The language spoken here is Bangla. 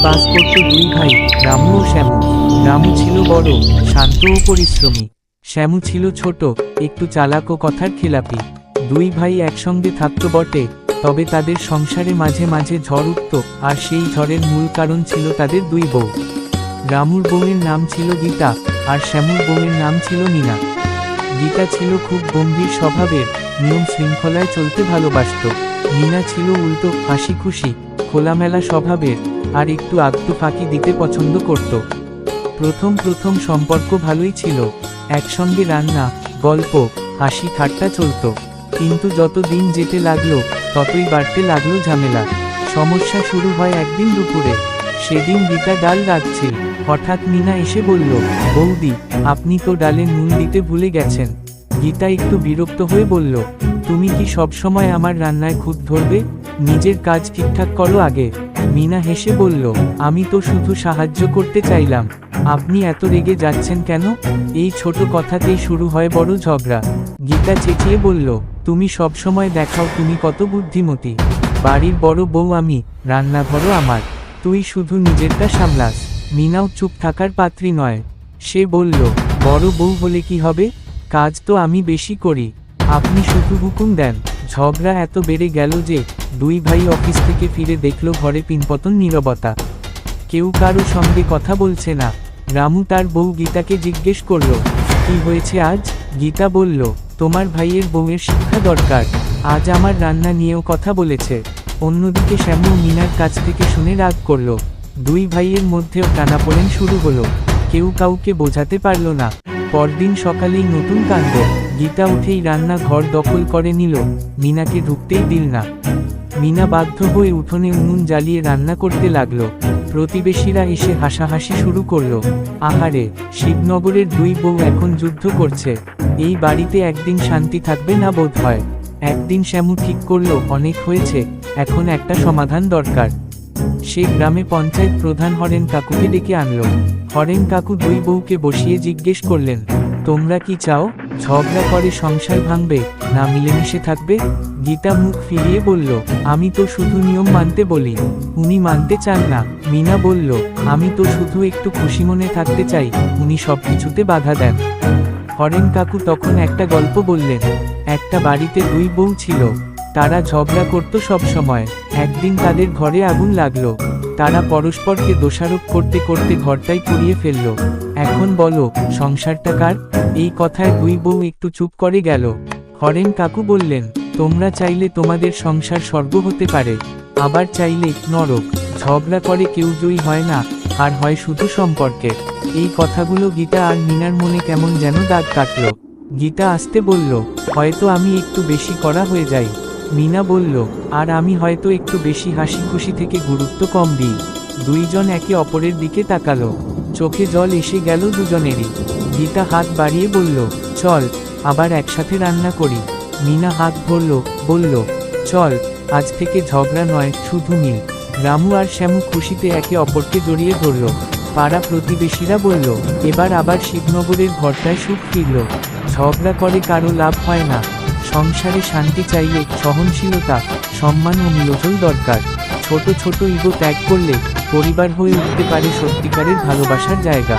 বাস করত দুই ভাই, রামু ও শ্যামু। রামু ছিল বড়, শান্ত ও পরিশ্রমী। শ্যামু ছিল ছোট, একটু চালাক ও কথার খেলাপি। দুই ভাই একসঙ্গে থাকত বটে, তবে তাদের সংসারে মাঝে মাঝে ঝড় উঠত, আর সেই ঝড়ের মূল কারণ ছিল তাদের দুই বউ। রামুর বউয়ের নাম ছিল গীতা, আর শ্যামুর বউয়ের নাম ছিল মীনা। গীতা ছিল খুব গম্ভীর স্বভাবের, নিয়ম শৃঙ্খলায় চলতে ভালোবাসত। মীনা ছিল উল্টো, হাসি খুশি, খোলামেলা স্বভাবের, আর একটু আধটু ফাঁকি দিতে পছন্দ করত। প্রথম প্রথম সম্পর্ক ভালোই ছিল, একসঙ্গে রান্না, গল্প, হাসি ঠাট্টা চলত। কিন্তু যত দিন যেতে লাগলো, ততই বাড়তে লাগলো ঝামেলা। সমস্যা শুরু হয় একদিন দুপুরে। সেদিন গীতা ডাল রাঁধছিল। হঠাৎ মীনা এসে বলল, বৌদি, আপনি তো ডালে নুন দিতে ভুলে গেছেন। গীতা একটু বিরক্ত হয়ে বলল, তুমি কি সবসময় আমার রান্নায় খুঁত ধরবে? নিজের কাজ ঠিকঠাক করো আগে। মীনা হেসে বলল, আমি তো শুধু সাহায্য করতে চাইলাম, আপনি এত রেগে যাচ্ছেন কেন? এই ছোট কথাতেই শুরু হয় বড় ঝগড়া। গীতা চেঁচিয়ে বলল, তুমি সবসময় দেখাও তুমি কত বুদ্ধিমতী। বাড়ির বড় বউ আমি, রান্নাঘরও আমার, তুই শুধু নিজেরটা সামলাস। মীনাও চুপ থাকার পাত্রী নয়। সে বলল, বড় বউ হলে কি হবে? কাজ তো আমি বেশি করি, আপনি শুধু হুকুম দেন। ঝগড়া এত বেড়ে গেল যে দুই ভাই অফিস থেকে ফিরে দেখল ঘরে পিনপতন নীরবতা। কেউ কারো সঙ্গে কথা বলছে না। রামু তার বউ গীতাকে জিজ্ঞেস করল, কি হয়েছে আজ? গীতা বলল, তোমার ভাইয়ের বউয়ের শিক্ষা দরকার, আজ আমার রান্না নিয়েও কথা বলেছে। অন্যদিকে শ্যামু মীনার কাছ থেকে শুনে রাগ করল। দুই ভাইয়ের মধ্যেও টানাপোড়েন শুরু হলো, কেউ কাউকে বোঝাতে পারল না। পরদিন সকালেই নতুন কাণ্ড। গীতা উঠেই রান্না ঘর দখল করে নিল, মীনাকে ঢুকতেই দিল না। মীনা বাধ্য হয়ে উঠোনে উনুন জ্বালিয়ে রান্না করতে লাগলো। প্রতিবেশীরা এসে হাসাহাসি শুরু করলো। আহারে, শিবনগরের দুই বউ এখন যুদ্ধ করছে, এই বাড়িতে একদিন শান্তি থাকবে না বোধ হয়। একদিন শ্যামু ঠিক করলো, অনেক হয়েছে, এখন একটা সমাধান দরকার। সে গ্রামে পঞ্চায়েত প্রধান হরেন কাকুকে ডেকে আনলো। হরেন কাকু দুই বউকে বসিয়ে জিজ্ঞেস করলেন, তোমরা কি চাও? ঝগড়া করে সংসার ভাঙবে, না মিলেমিশে থাকবে? গীতা মুখ ফিরিয়ে বলল, আমি তো শুধু নিয়ম মানতে বলি, উনি মানতে চান না। মীনা বলল, আমি তো শুধু একটু খুশি মনে থাকতে চাই, উনি সবকিছুতে বাধা দেন। হরেন কাকু তখন একটা গল্প বললেন। একটা বাড়িতে দুই বউ ছিল, তারা ঝগড়া করত সব সময়। একদিন তাদের ঘরে আগুন লাগলো, তারা পরস্পরকে দোষারোপ করতে করতে ঘরটাই পুড়িয়ে ফেলল। এখন বলো, সংসারটা কার? এই কথায় দুই বউ একটু চুপ করে গেল। হরেন কাকু বললেন, তোমরা চাইলে তোমাদের সংসার স্বর্গ হতে পারে, আবার চাইলে নরক। ঝগড়া করে কেউ জয়ী হয় না, আর হয় শুধু সম্পর্কে। এই কথাগুলো গীতা আর মীনার মনে কেমন যেন দাগ কাটল। গীতা আসতে বলল, হয়তো আমি একটু বেশি কড়া হয়ে যাই। মীনা বলল, আর আমি হয়তো একটু বেশি হাসি খুশি থেকে গুরুত্ব কম দিই। দুইজন একে অপরের দিকে তাকালো, চোখে জল এসে গেল দুজনেরই। গীতা হাত বাড়িয়ে বলল, চল, আবার একসাথে রান্না করি। মীনা হাত ধরল, বলল, চল, আজ থেকে ঝগড়া নয়, শুধু মিল। রামু আর শ্যামু খুশিতে একে অপরকে জড়িয়ে ধরল। পাড়া প্রতিবেশীরা বলল, এবার আবার শিবনগরের ঘরটায় সুখ ফিরল। ঝগড়া করে কারো লাভ হয় না, সংসারে শান্তি চাইলে সহনশীলতা, সম্মান ও মিলঝোল দরকার। ছোট ছোট ইগো ত্যাগ করলে পরিবার হয়ে উঠতে পারে সত্যিকারের ভালোবাসার জায়গা।